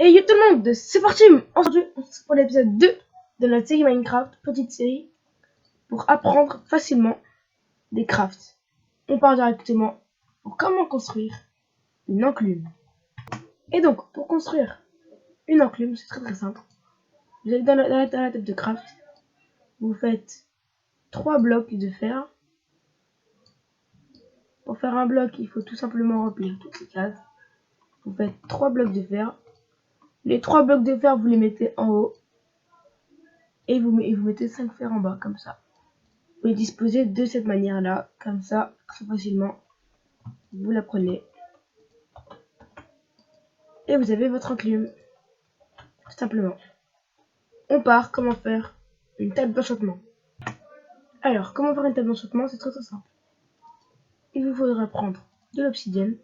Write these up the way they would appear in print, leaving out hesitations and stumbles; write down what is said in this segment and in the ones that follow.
Et yo tout le monde, c'est parti. Aujourd'hui, on se retrouve pour l'épisode 2 de notre série Minecraft, petite série pour apprendre facilement des crafts. On part directement pour comment construire une enclume. Et donc, pour construire une enclume, c'est très simple. Vous allez dans la table de craft, vous faites 3 blocs de fer. Pour faire un bloc, il faut tout simplement remplir toutes les cases. Vous faites 3 blocs de fer. Les 3 blocs de fer, vous les mettez en haut. Et vous mettez 5 fers en bas, comme ça. Vous les disposez de cette manière-là, comme ça, très facilement. Vous la prenez. Et vous avez votre enclume. Tout simplement. On part, comment faire une table d'enchantement. Alors, comment faire une table d'enchantement? C'est très simple. Il vous faudra prendre de l'obsidienne,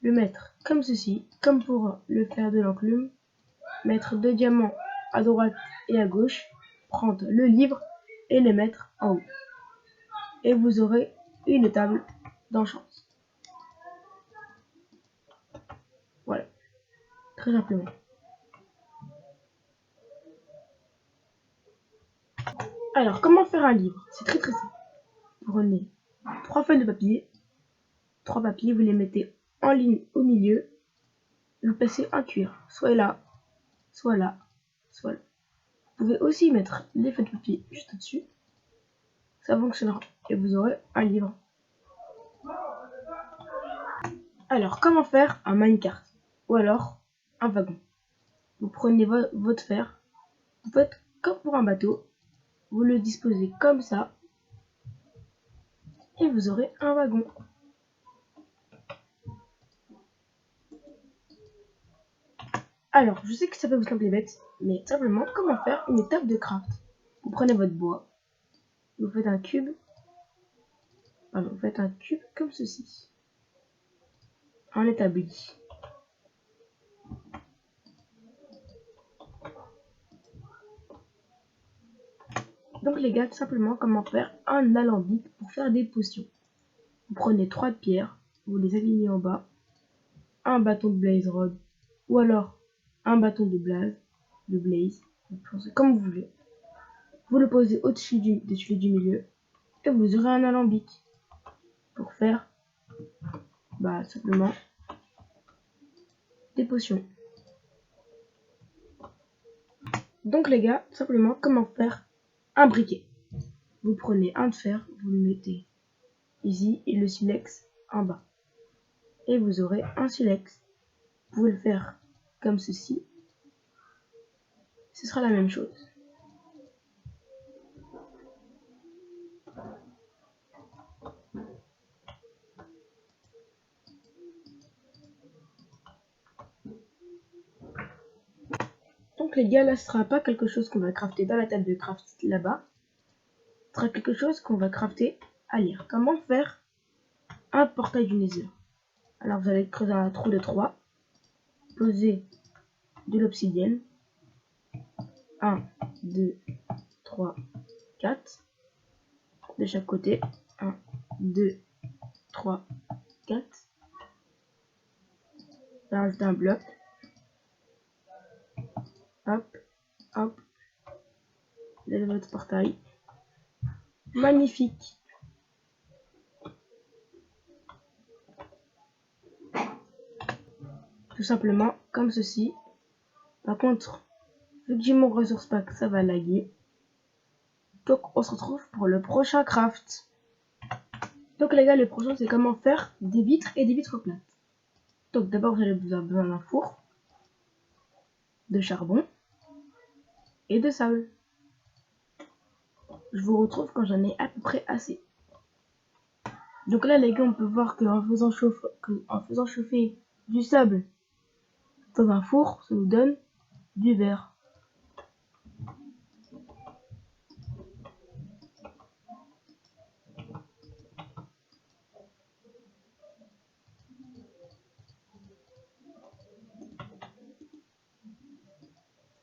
le mettre comme ceci, comme pour le faire de l'enclume, mettre 2 diamants à droite et à gauche, prendre le livre et les mettre en haut. Et vous aurez une table d'enchantement. Voilà, très simplement. Alors, comment faire un livre? C'est très simple. Vous prenez 3 feuilles de papier, 3 papiers, vous les mettez en ligne au milieu, et vous placez un cuir, soit là, soit là, soit là. Vous pouvez aussi mettre les feuilles de papier juste au-dessus, ça fonctionnera, et vous aurez un livre. Alors, comment faire un minecart? Ou alors, un wagon? Vous prenez votre fer, vous faites comme pour un bateau, vous le disposez comme ça, et vous aurez un wagon. Alors, je sais que ça peut vous sembler bête, mais simplement, comment faire une étape de craft? Vous prenez votre bois, vous faites un cube, comme ceci, en établi. Donc les gars, tout simplement, comment faire un alambic pour faire des potions. Vous prenez 3 pierres, vous les alignez en bas, un bâton de blaze rod, ou alors un bâton de blaze, comme vous voulez. Vous le posez au-dessus du milieu, et vous aurez un alambic pour faire simplement des potions. Donc les gars, simplement, comment faire un briquet? Vous prenez un de fer, vous le mettez ici et le silex en bas. Et vous aurez un silex. Vous pouvez le faire comme ceci. Ce sera la même chose. Donc les gars, là ce sera pas quelque chose qu'on va crafter dans la table de craft là-bas. Ce sera quelque chose qu'on va crafter à lire. Comment faire un portail du Nether? Alors vous allez creuser un trou de 3, poser de l'obsidienne, 1, 2, 3, 4, de chaque côté, 1, 2, 3, 4, rajouter un bloc, hop, hop, vous avez votre portail, magnifique. Tout simplement comme ceci. Par contre, vu que j'ai mon resource pack, ça va laguer. Donc on se retrouve pour le prochain craft. Donc les gars, le prochain c'est comment faire des vitres et des vitres plates. Donc d'abord vous allez avoir besoin d'un four, de charbon et de sable. Je vous retrouve quand j'en ai à peu près assez. Donc là les gars, on peut voir qu'en faisant chauffer du sable dans un four, ça nous donne du verre.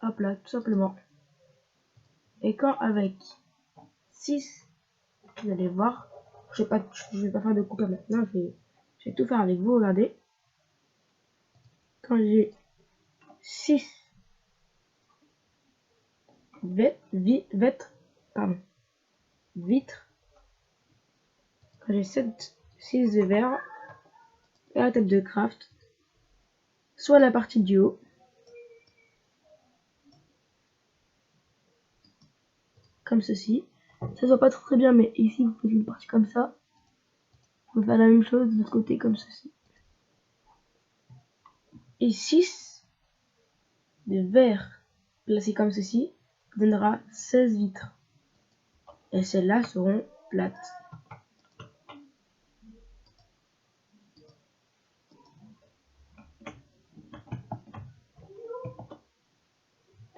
Hop là, tout simplement. Et quand avec 6, vous allez voir, je vais pas faire de coupure maintenant, je vais tout faire avec vous, regardez. Quand j'ai 6 vitres. J'ai 6 de verre et la table de craft, soit la partie du haut, comme ceci. Ça se voit pas très bien, mais ici vous faites une partie comme ça. Vous pouvez faire la même chose de l'autre côté comme ceci. Et 6 de verre placés comme ceci donnera 16 vitres. Et celles-là seront plates.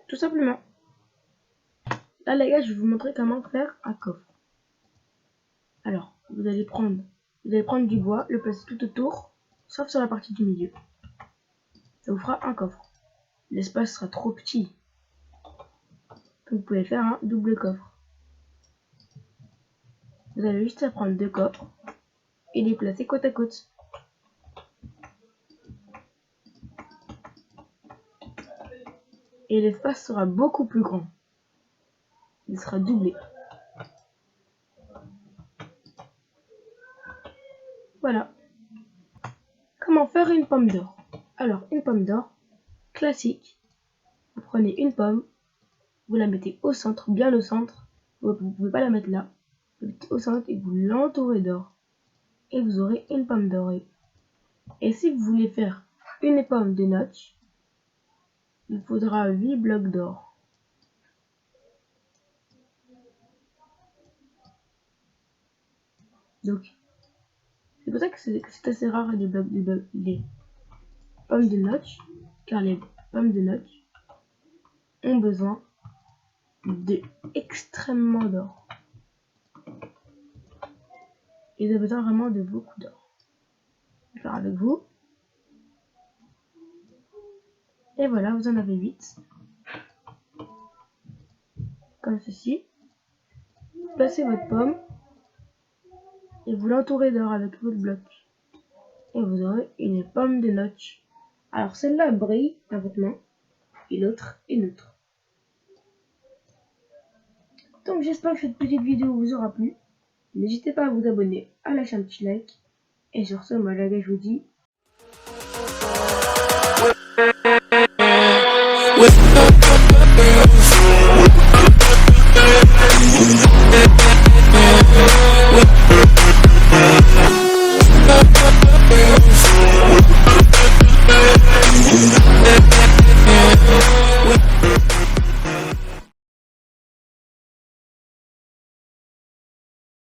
Tout simplement. Là les gars, je vais vous montrer comment faire un coffre. Alors, vous allez prendre du bois, le placer tout autour, sauf sur la partie du milieu. Ça vous fera un coffre. L'espace sera trop petit. Donc vous pouvez faire un double coffre. Vous avez juste à prendre 2 coffres et les placer côte à côte. Et l'espace sera beaucoup plus grand. Il sera doublé. Voilà. Comment faire une pomme d'or? Alors, une pomme d'or classique. Vous prenez une pomme, vous la mettez au centre, bien au centre. Vous ne pouvez pas la mettre là. Vous la mettez au centre et vous l'entourez d'or. Et vous aurez une pomme dorée. Et si vous voulez faire une pomme de notch, il faudra 8 blocs d'or. Donc, c'est pour ça que c'est assez rare les pommes de notch, car les pommes de notch ont besoin de extrêmement d'or. Ils ont besoin vraiment de beaucoup d'or. Je vais faire avec vous. Et voilà, vous en avez 8. Comme ceci. Placez votre pomme et vous l'entourez d'or avec votre bloc. Et vous aurez une pomme de notch. Alors celle-là brille à votre main et l'autre est neutre. Donc j'espère que cette petite vidéo vous aura plu. N'hésitez pas à vous abonner, à lâcher un petit like. Et sur ce, moi les gars, je vous dis...